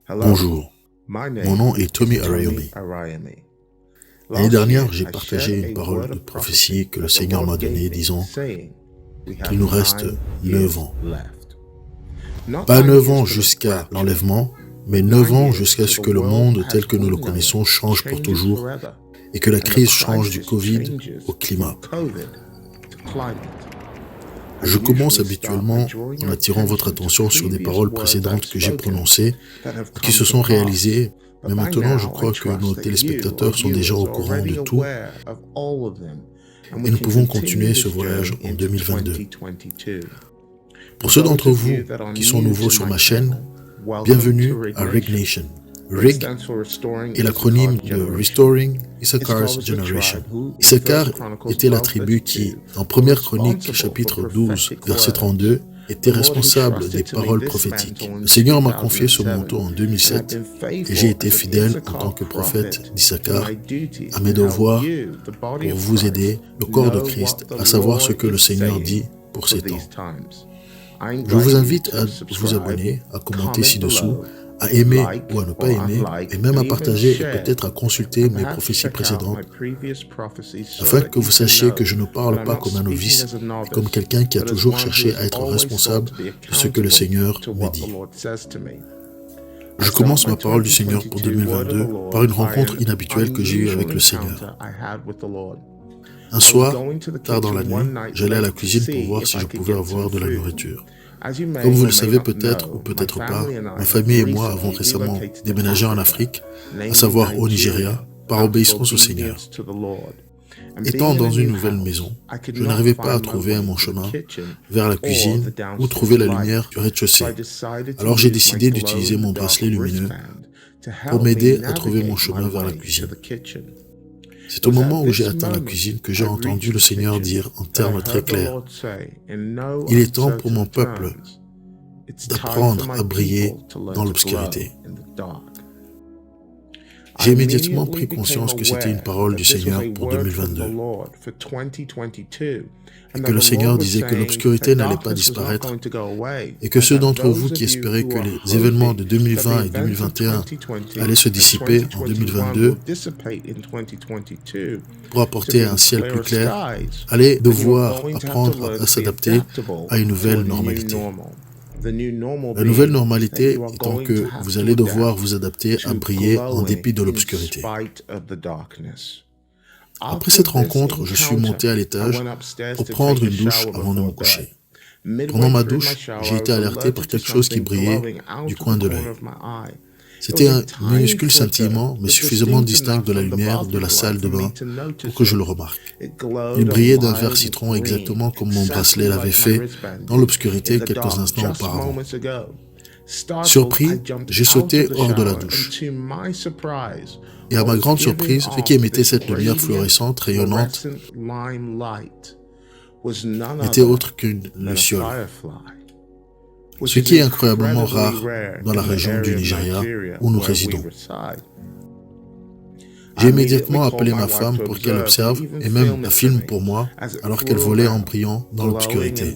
Bonjour, mon nom est Tommy Arayomi. L'année dernière, j'ai partagé une parole de prophétie que le Seigneur m'a donnée, disant qu'il nous reste 9 ans. Pas 9 ans jusqu'à l'enlèvement, mais 9 ans jusqu'à ce que le monde tel que nous le connaissons change pour toujours et que la crise change du Covid au climat. Je commence habituellement en attirant votre attention sur des paroles précédentes que j'ai prononcées et qui se sont réalisées, mais maintenant je crois que nos téléspectateurs sont déjà au courant de tout et nous pouvons continuer ce voyage en 2022. Pour ceux d'entre vous qui sont nouveaux sur ma chaîne, bienvenue à Rig Nation. Rig est l'acronyme de Restoring Issachar's Generation. Issachar était la tribu qui, en 1 Chronique, chapitre 12, verset 32, était responsable des paroles prophétiques. Le Seigneur m'a confié ce manteau en 2007 et j'ai été fidèle en tant que prophète d'Issachar à mes devoirs pour vous aider, le corps de Christ, à savoir ce que le Seigneur dit pour ces temps. Je vous invite à vous abonner, à commenter ci-dessous, à aimer ou à ne pas aimer, et même à partager et peut-être à consulter mes prophéties précédentes, afin que vous sachiez que je ne parle pas comme un novice, mais comme quelqu'un qui a toujours cherché à être responsable de ce que le Seigneur m'a dit. Je commence ma parole du Seigneur pour 2022 par une rencontre inhabituelle que j'ai eue avec le Seigneur. Un soir, tard dans la nuit, j'allais à la cuisine pour voir si je pouvais avoir de la nourriture. Comme vous le savez peut-être ou peut-être pas, ma famille et moi avons récemment déménagé en Afrique, à savoir au Nigeria, par obéissance au Seigneur. Étant dans une nouvelle maison, je n'arrivais pas à trouver mon chemin vers la cuisine ou trouver la lumière du rez-de-chaussée. Alors j'ai décidé d'utiliser mon bracelet lumineux pour m'aider à trouver mon chemin vers la cuisine. C'est au moment où j'ai atteint la cuisine que j'ai entendu le Seigneur dire en termes très clairs « Il est temps pour mon peuple d'apprendre à briller dans l'obscurité ». J'ai immédiatement pris conscience que c'était une parole du Seigneur pour 2022 et que le Seigneur disait que l'obscurité n'allait pas disparaître et que ceux d'entre vous qui espéraient que les événements de 2020 et 2021 allaient se dissiper en 2022 pour apporter un ciel plus clair, allaient devoir apprendre à s'adapter à une nouvelle normalité. La nouvelle normalité étant que vous allez devoir vous adapter à briller en dépit de l'obscurité. Après cette rencontre, je suis monté à l'étage pour prendre une douche avant de me coucher. Pendant ma douche, j'ai été alerté par quelque chose qui brillait du coin de l'œil. C'était un minuscule scintillement, mais suffisamment distinct de la lumière de la salle de bain pour que je le remarque. Il brillait d'un vert citron exactement comme mon bracelet l'avait fait dans l'obscurité quelques instants auparavant. Surpris, j'ai sauté hors de la douche. Et à ma grande surprise, ce qui émettait cette lumière fluorescente, rayonnante, n'était autre qu'une luciole. Ce qui est incroyablement rare dans la région du Nigeria où nous résidons. J'ai immédiatement appelé ma femme pour qu'elle observe et même la filme pour moi alors qu'elle volait en brillant dans l'obscurité.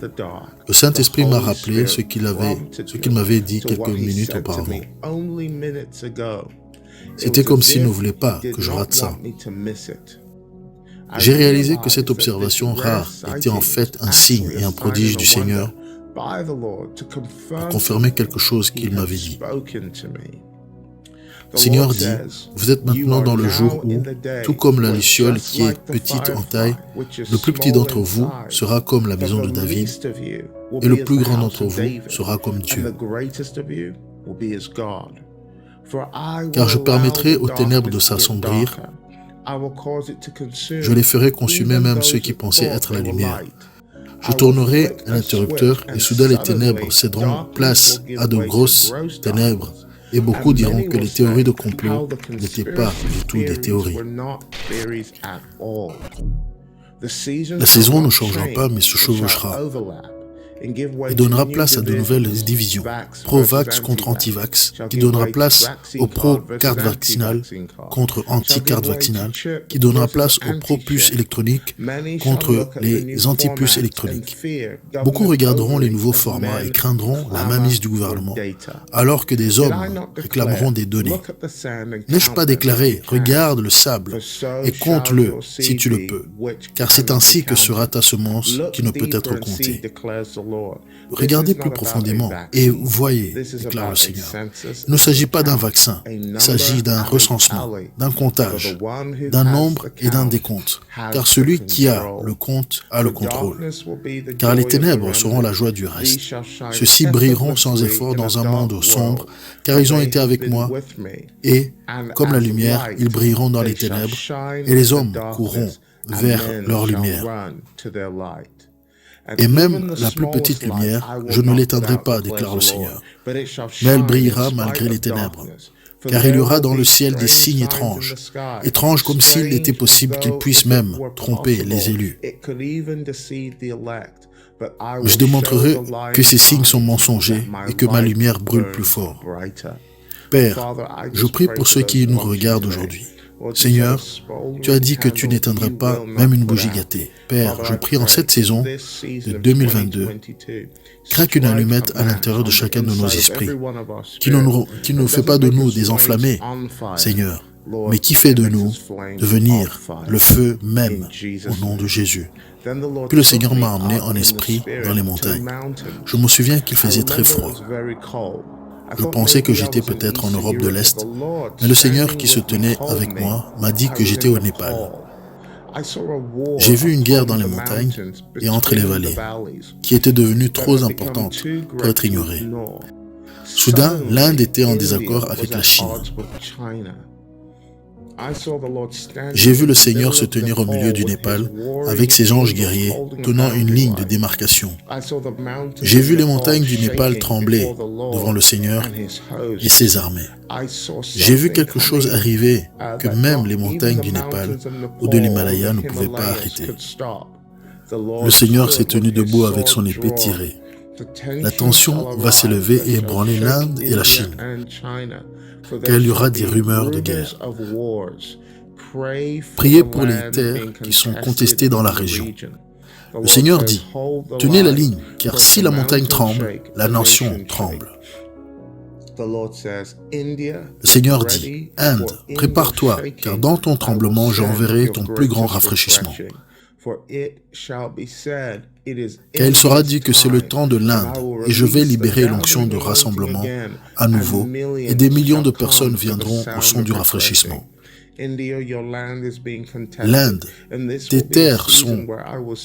Le Saint-Esprit m'a rappelé ce qu'il m'avait dit quelques minutes auparavant. C'était comme s'il ne voulait pas que je rate ça. J'ai réalisé que cette observation rare était en fait un signe et un prodige du Seigneur pour confirmer quelque chose qu'il m'avait dit. Le Seigneur dit, vous êtes maintenant dans le jour où, tout comme la luciole qui est petite en taille, le plus petit d'entre vous sera comme la maison de David, et le plus grand d'entre vous sera comme Dieu. Car je permettrai aux ténèbres de s'assombrir, je les ferai consumer même ceux qui pensaient être la lumière. Je tournerai un interrupteur et soudain les ténèbres céderont place à de grosses ténèbres et beaucoup diront que les théories de complot n'étaient pas du tout des théories. La saison ne changera pas mais se chevauchera. et donnera place à de nouvelles divisions, pro-vax contre anti-vax, qui donnera place aux pro-carte vaccinale contre anti-carte vaccinale, qui donnera place aux pro-puces électroniques contre les anti-puces électroniques. Beaucoup regarderont les nouveaux formats et craindront la mainmise du gouvernement, alors que des hommes réclameront des données. N'ai-je pas déclaré, regarde le sable et compte-le si tu le peux, car c'est ainsi que sera ta semence qui ne peut être comptée. Regardez plus profondément et voyez, déclare le Seigneur. Il ne s'agit pas d'un vaccin, il s'agit d'un recensement, d'un comptage, d'un nombre et d'un décompte. Car celui qui a le compte a le contrôle. Car les ténèbres seront la joie du reste. Ceux-ci brilleront sans effort dans un monde sombre, car ils ont été avec moi. Et, comme la lumière, ils brilleront dans les ténèbres, et les hommes courront vers leur lumière. Et même la plus petite lumière, je ne l'éteindrai pas, déclare le Seigneur. Mais elle brillera malgré les ténèbres. Car il y aura dans le ciel des signes étranges, étranges comme s'il était possible qu'ils puissent même tromper les élus. Je démontrerai que ces signes sont mensongers et que ma lumière brûle plus fort. Père, je prie pour ceux qui nous regardent aujourd'hui. Seigneur, tu as dit que tu n'éteindrais pas même une bougie gâtée. Père, je prie en cette saison de 2022, craque une allumette à l'intérieur de chacun de nos esprits, qui ne fait pas de nous des enflammés, Seigneur, mais qui fait de nous devenir le feu même au nom de Jésus. Puis le Seigneur m'a emmené en esprit dans les montagnes. Je me souviens qu'il faisait très froid. Je pensais que j'étais peut-être en Europe de l'Est, mais le Seigneur qui se tenait avec moi m'a dit que j'étais au Népal. J'ai vu une guerre dans les montagnes et entre les vallées, qui était devenue trop importante pour être ignorée. Soudain, l'Inde était en désaccord avec la Chine. J'ai vu le Seigneur se tenir au milieu du Népal avec ses anges guerriers tenant une ligne de démarcation. J'ai vu les montagnes du Népal trembler devant le Seigneur et ses armées. J'ai vu quelque chose arriver que même les montagnes du Népal ou de l'Himalaya ne pouvaient pas arrêter. Le Seigneur s'est tenu debout avec son épée tirée. La tension va s'élever et ébranler l'Inde et la Chine, car il y aura des rumeurs de guerre. Priez pour les terres qui sont contestées dans la région. Le Seigneur dit, tenez la ligne, car si la montagne tremble, la nation tremble. Le Seugnur dit, Inde, prépare-toi, car dans ton tremblement, j'enverrai ton plus grand rafraîchissement. Car il sera dit que c'est le temps de l'Inde, et je vais libérer l'onction de rassemblement à nouveau, et des millions de personnes viendront au son du rafraîchissement. L'Inde, tes terres sont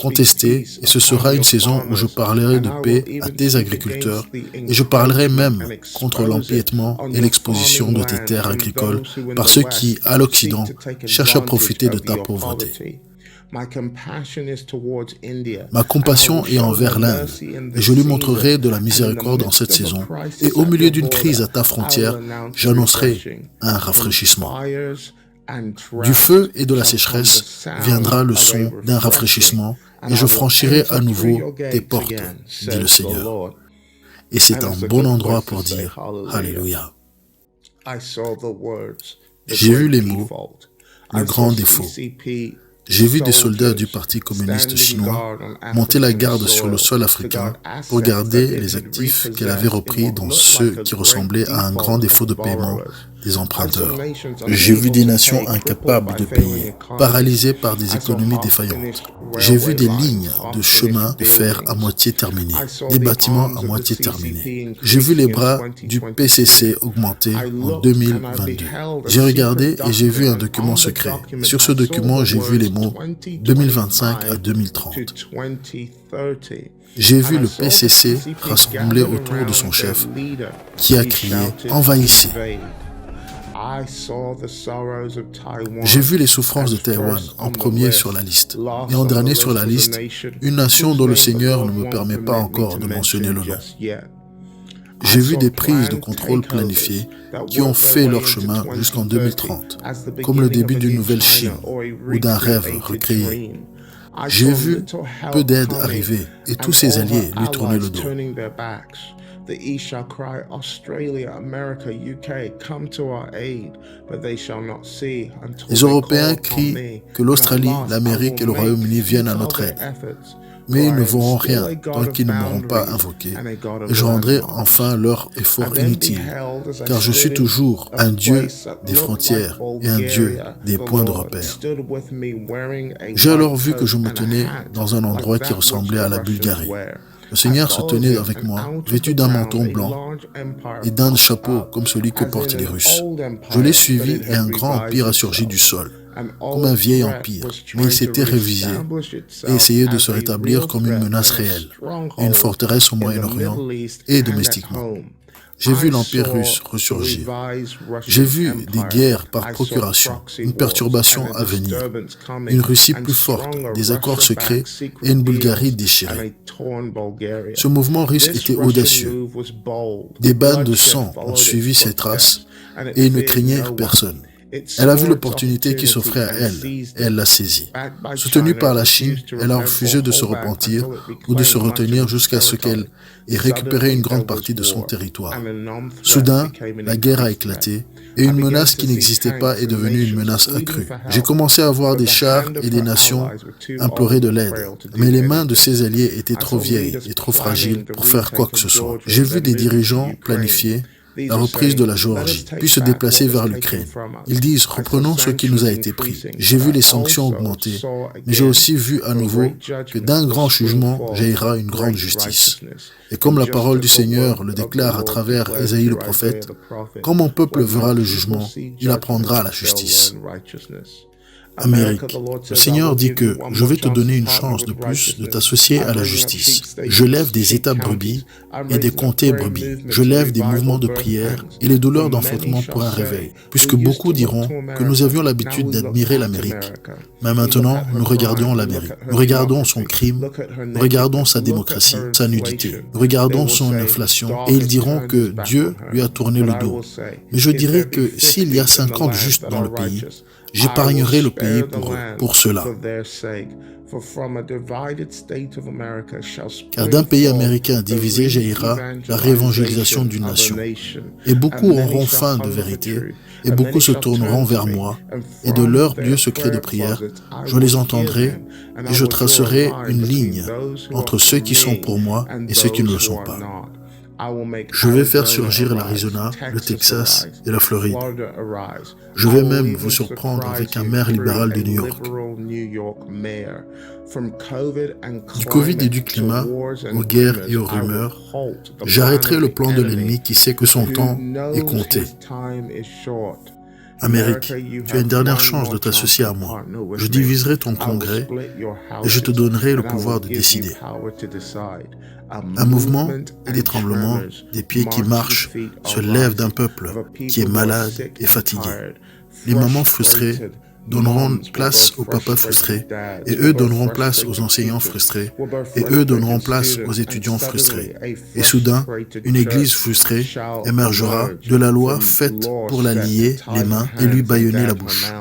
contestées, et ce sera une saison où je parlerai de paix à tes agriculteurs, et je parlerai même contre l'empiètement et l'exposition de tes terres agricoles par ceux qui, à l'Occident, cherchent à profiter de ta pauvreté. Ma compassion est envers l'Inde, et je lui montrerai de la miséricorde en cette saison, et au milieu d'une crise à ta frontière, j'annoncerai un rafraîchissement. Du feu et de la sécheresse viendra le son d'un rafraîchissement, et je franchirai à nouveau tes portes, dit le Seigneur. Et c'est un bon endroit pour dire Alléluia. J'ai vu les mots, le grand défaut. J'ai vu des soldats du Parti communiste chinois monter la garde sur le sol africain pour garder les actifs qu'elle avait repris dans ceux qui ressemblaient à un grand défaut de paiement des emprunteurs. J'ai vu des nations incapables de payer, paralysées par des économies défaillantes. J'ai vu des lignes de chemin de fer à moitié terminées, des bâtiments à moitié terminés. J'ai vu les bras du PCC augmenter en 2022. J'ai regardé et j'ai vu un document secret. Sur ce document, j'ai vu les mots 2025 à 2030. J'ai vu le PCC rassemblé autour de son chef qui a crié « Envahissez ». J'ai vu les souffrances de Taïwan en premier sur la liste, et en dernier sur la liste, une nation dont le Seigneur ne me permet pas encore de mentionner le nom. J'ai vu des prises de contrôle planifiées qui ont fait leur chemin jusqu'en 2030, comme le début d'une nouvelle Chine ou d'un rêve recréé. J'ai vu peu d'aide arriver et tous ses alliés lui tournaient le dos. The East shall cry, Australia, America, UK, come to our aid, but they shall not see until Les Européens crient que l'Australie, l'Amérique et le Royaume-Uni viennent à notre aide. Mais ils ne verront rien tant qu'ils ne m'auront pas invoqué, et je rendrai enfin leur effort inutile, car je suis toujours un Dieu des frontières et un Dieu des points de repère. J'ai alors vu que je me tenais dans un endroit qui ressemblait à la Bulgarie. Le Seigneur se tenait avec moi, vêtu d'un manteau blanc et d'un chapeau comme celui que portent les Russes. Je l'ai suivi et un grand empire a surgi du sol, comme un vieil empire, mais il s'était révisé et essayait de se rétablir comme une menace réelle, et une forteresse au Moyen-Orient et domestiquement. J'ai vu l'Empire russe ressurgir. J'ai vu des guerres par procuration, une perturbation à venir, une Russie plus forte, des accords secrets et une Bulgarie déchirée. Ce mouvement russe était audacieux. Des bandes de sang ont suivi ses traces et ils ne craignèrent personne. Elle a vu l'opportunité qui s'offrait à elle et elle l'a saisie. Soutenue par la Chine, elle a refusé de se repentir ou de se retenir jusqu'à ce qu'elle ait récupéré une grande partie de son territoire. Soudain, la guerre a éclaté et une menace qui n'existait pas est devenue une menace accrue. J'ai commencé à voir des chars et des nations implorer de l'aide, mais les mains de ses alliés étaient trop vieilles et trop fragiles pour faire quoi que ce soit. J'ai vu des dirigeants planifier la reprise de la Géorgie, puis se déplacer vers l'Ukraine. Ils disent « reprenons ce qui nous a été pris ». J'ai vu les sanctions augmenter, mais j'ai aussi vu à nouveau que d'un grand jugement jaillira une grande justice. Et comme la parole du Seigneur le déclare à travers Ésaïe le prophète, « quand mon peuple verra le jugement, il apprendra la justice ». Amérique, le Seigneur dit que je vais te donner une chance de plus de t'associer à la justice. Je lève des États brebis et des comtés brebis. Je lève des mouvements de prière et les douleurs d'enfantement pour un réveil, puisque beaucoup diront que nous avions l'habitude d'admirer l'Amérique. Mais maintenant, nous regardons l'Amérique. Nous regardons son crime, nous regardons sa démocratie, sa nudité, nous regardons son inflation et ils diront que Dieu lui a tourné le dos. Mais je dirais que s'il y a 50 justes dans le pays, j'épargnerai le pays pour eux, pour cela. Car d'un pays américain divisé jaillira la réévangélisation d'une nation. Et beaucoup auront faim de vérité, et beaucoup se tourneront vers moi, et de leur lieu secret de prière, je les entendrai, et je tracerai une ligne entre ceux qui sont pour moi et ceux qui ne le sont pas. Je vais faire surgir l'Arizona, le Texas et la Floride. Je vais même vous surprendre avec un maire libéral de New York. Du Covid et du climat, aux guerres et aux rumeurs, j'arrêterai le plan de l'ennemi qui sait que son temps est compté. Amérique, tu as une dernière chance de t'associer à moi. Je diviserai ton congrès et je te donnerai le pouvoir de décider. Un mouvement et des tremblements, des pieds qui marchent, se lèvent d'un peuple qui est malade et fatigué. Les mamans frustrées donneront place aux papas frustrés, et eux donneront place aux enseignants frustrés, et eux donneront place aux étudiants frustrés. Et soudain, une église frustrée émergera de la loi faite pour la lier les mains et lui bâillonner la bouche.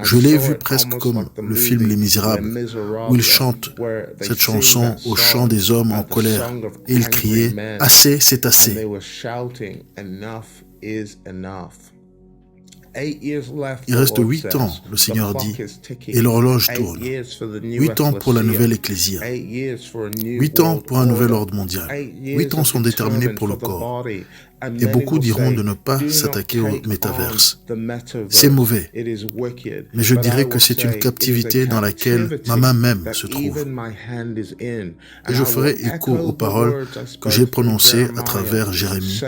Je l'ai vu presque comme le film Les Misérables, où il chante cette chanson au chant des hommes en colère, et il criait « Assez, c'est assez ». Il reste 8 ans, le Seigneur dit, et l'horloge tourne. 8 ans pour la nouvelle ecclésia. 8 ans pour un nouvel ordre mondial. 8 ans sont déterminés pour le corps. Et beaucoup diront de ne pas s'attaquer au métaverse. C'est mauvais. Mais je dirais que c'est une captivité dans laquelle ma main même se trouve. Et je ferai écho aux paroles que j'ai prononcées à travers Jérémie,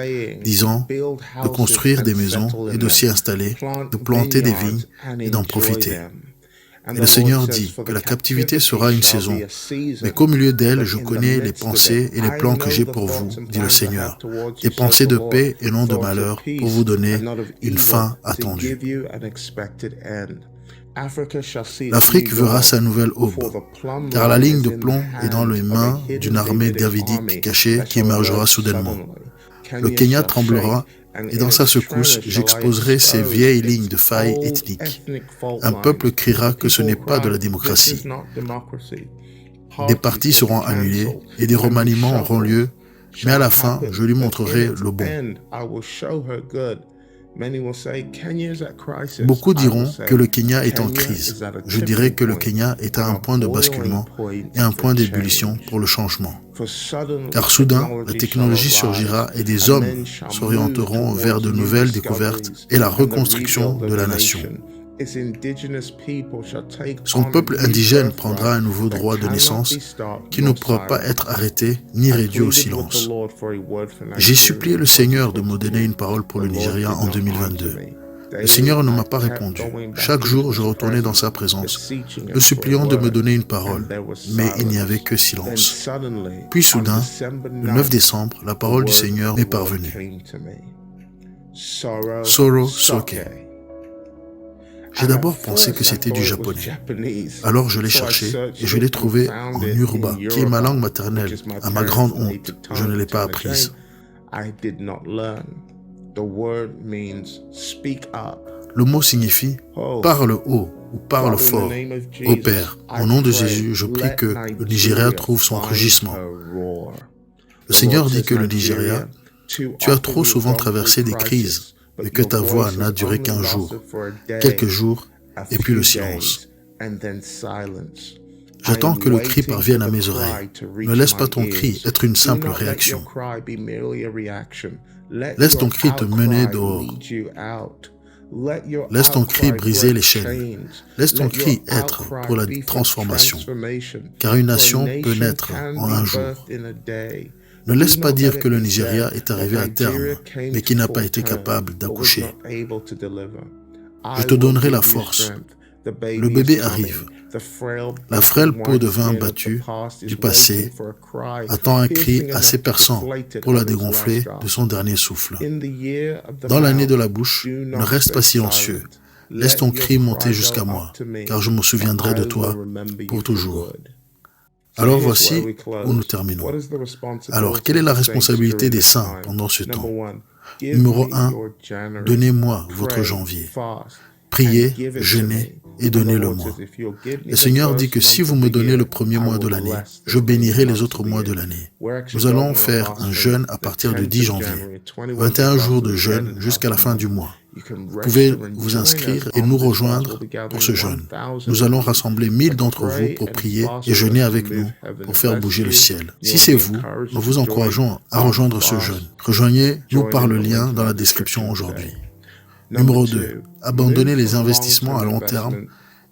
disant de construire des maisons et de s'y installer, de planter des vignes et d'en profiter. Et le Seigneur dit que la captivité sera une saison, mais qu'au milieu d'elle, je connais les pensées et les plans que j'ai pour vous, dit le Seigneur, des pensées de paix et non de malheur, pour vous donner une fin attendue. L'Afrique verra sa nouvelle aube, car la ligne de plomb est dans les mains d'une armée davidique cachée qui émergera soudainement. Le Kenya tremblera Et dans sa secousse, j'exposerai ces vieilles lignes de failles ethniques. Un peuple criera que ce n'est pas de la démocratie. Des partis seront annulés et des remaniements auront lieu, mais à la fin, je lui montrerai le bon. Beaucoup diront que le Kenya est en crise. Je dirais que le Kenya est à un point de basculement et un point d'ébullition pour le changement. Car soudain, la technologie surgira et des hommes s'orienteront vers de nouvelles découvertes et la reconstruction de la nation. Son peuple indigène prendra un nouveau droit de naissance qui ne pourra pas être arrêté ni réduit au silence. J'ai supplié le Seigneur de me donner une parole pour le Nigeria en 2022. Le Seigneur ne m'a pas répondu. Chaque jour, je retournais dans sa présence, le suppliant de me donner une parole, mais il n'y avait que silence. Puis soudain, le 9 décembre, la parole du Seigneur m'est parvenue. Soro Soke. J'ai d'abord pensé que c'était du japonais. Alors je l'ai cherché et je l'ai trouvé en Yoruba, qui est ma langue maternelle. À ma grande honte, je ne l'ai pas apprise. Le mot signifie « parle haut » ou « parle fort ». Ô Père, au nom de Jésus, je prie que le Nigeria trouve son rugissement. Le Seigneur dit que le Nigeria, tu as trop souvent traversé des crises, mais que ta voix n'a duré qu'un jour, quelques jours, et puis le silence. J'attends que le cri parvienne à mes oreilles. Ne laisse pas ton cri être une simple réaction. Laisse ton cri te mener dehors. Laisse ton cri briser les chaînes. Laisse ton cri être pour la transformation. Car une nation peut naître en un jour. Ne laisse pas dire que le Nigeria est arrivé à terme, mais qu'il n'a pas été capable d'accoucher. Je te donnerai la force. Le bébé arrive. La frêle peau de vin battue du passé attend un cri assez perçant pour la dégonfler de son dernier souffle. Dans l'année de la bouche, ne reste pas silencieux. Laisse ton cri monter jusqu'à moi, car je me souviendrai de toi pour toujours. Alors voici où nous terminons. Alors, quelle est la responsabilité des saints pendant ce temps? Numéro 1, donnez-moi votre janvier. Priez, jeûnez et donnez-le-moi. Le Seigneur dit que si vous me donnez le premier mois de l'année, je bénirai les autres mois de l'année. Nous allons faire un jeûne à partir du 10 janvier. 21 jours de jeûne jusqu'à la fin du mois. Vous pouvez vous inscrire et nous rejoindre pour ce jeûne. Nous allons rassembler 1000 d'entre vous pour prier et jeûner avec nous pour faire bouger le ciel. Si c'est vous, nous vous encourageons à rejoindre ce jeûne. Rejoignez-nous par le lien dans la description aujourd'hui. Numéro 2. Abandonnez les investissements à long terme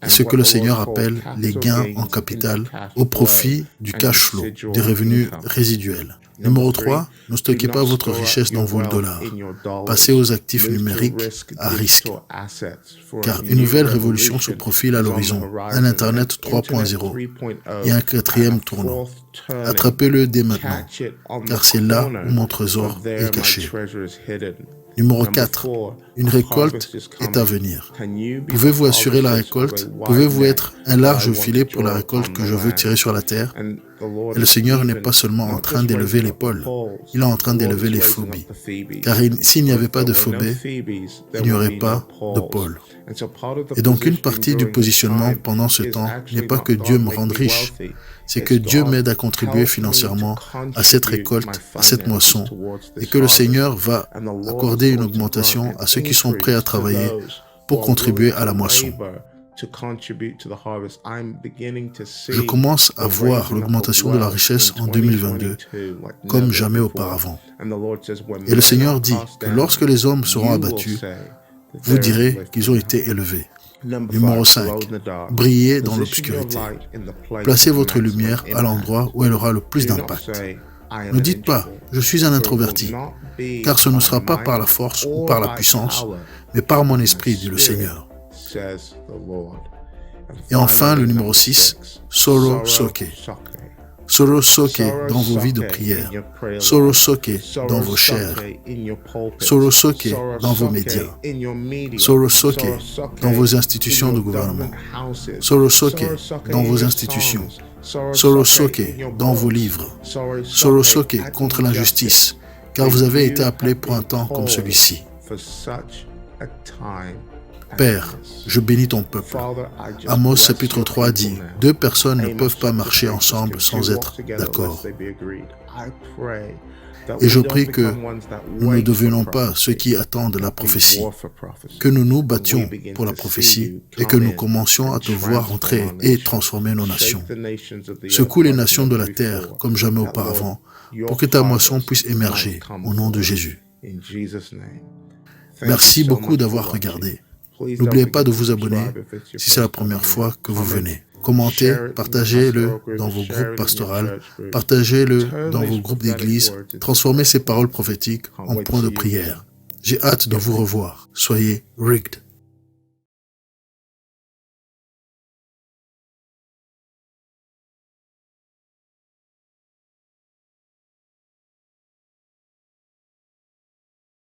et ce que le Seigneur appelle les gains en capital au profit du cash flow, des revenus résiduels. Numéro 3. Ne stockez pas votre richesse dans vos dollars. Passez aux actifs numériques à risque. Car une nouvelle révolution se profile à l'horizon, un Internet 3.0 et un quatrième tournant. Attrapez-le dès maintenant, car c'est là où mon trésor est caché. Numéro 4. Une récolte est à venir. Pouvez-vous assurer la récolte? Pouvez-vous être un large filet pour la récolte que je veux tirer sur la terre? Et le Seigneur n'est pas seulement en train d'élever les pôles, il est en train d'élever les phobies. Car s'il n'y avait pas de phobie, il n'y aurait pas de pôle. Et donc une partie du positionnement pendant ce temps n'est pas que Dieu me rende riche, c'est que Dieu m'aide à contribuer financièrement à cette récolte, à cette moisson, et que le Seigneur va accorder une augmentation à ceux qui sont prêts à travailler pour contribuer à la moisson. Je commence à voir l'augmentation de la richesse en 2022 comme jamais auparavant. Et le Seigneur dit que lorsque les hommes seront abattus, vous direz qu'ils ont été élevés. Numéro 5. Brillez dans l'obscurité. Placez votre lumière à l'endroit où elle aura le plus d'impact. Ne dites pas « je suis un introverti », car ce ne sera pas par la force ou par la puissance, mais par mon esprit, dit le Seigneur. Et enfin, le numéro 6, Soro Soke. Soro Soke dans vos vies de prière. Soro Soke dans vos chairs. Soro Soke dans vos médias. Soro Soke dans vos institutions de gouvernement. Soro Soke dans vos institutions. Soro Soke dans vos livres. Soro Soke contre l'injustice. car vous avez été appelés pour un temps comme celui-ci. Père, je bénis ton peuple. Amos chapitre 3 dit, « Deux personnes ne peuvent pas marcher ensemble sans être d'accord. » Et je prie que nous ne devenons pas ceux qui attendent la prophétie, que nous nous battions pour la prophétie et que nous commencions à te voir entrer et transformer nos nations. Secoue les nations de la terre comme jamais auparavant pour que ta moisson puisse émerger au nom de Jésus. Merci beaucoup d'avoir regardé. N'oubliez pas de vous abonner si c'est la première fois que vous venez. Commentez, partagez-le dans vos groupes pastoraux, partagez-le dans vos groupes d'église, transformez ces paroles prophétiques en points de prière. J'ai hâte de vous revoir. Soyez rigged.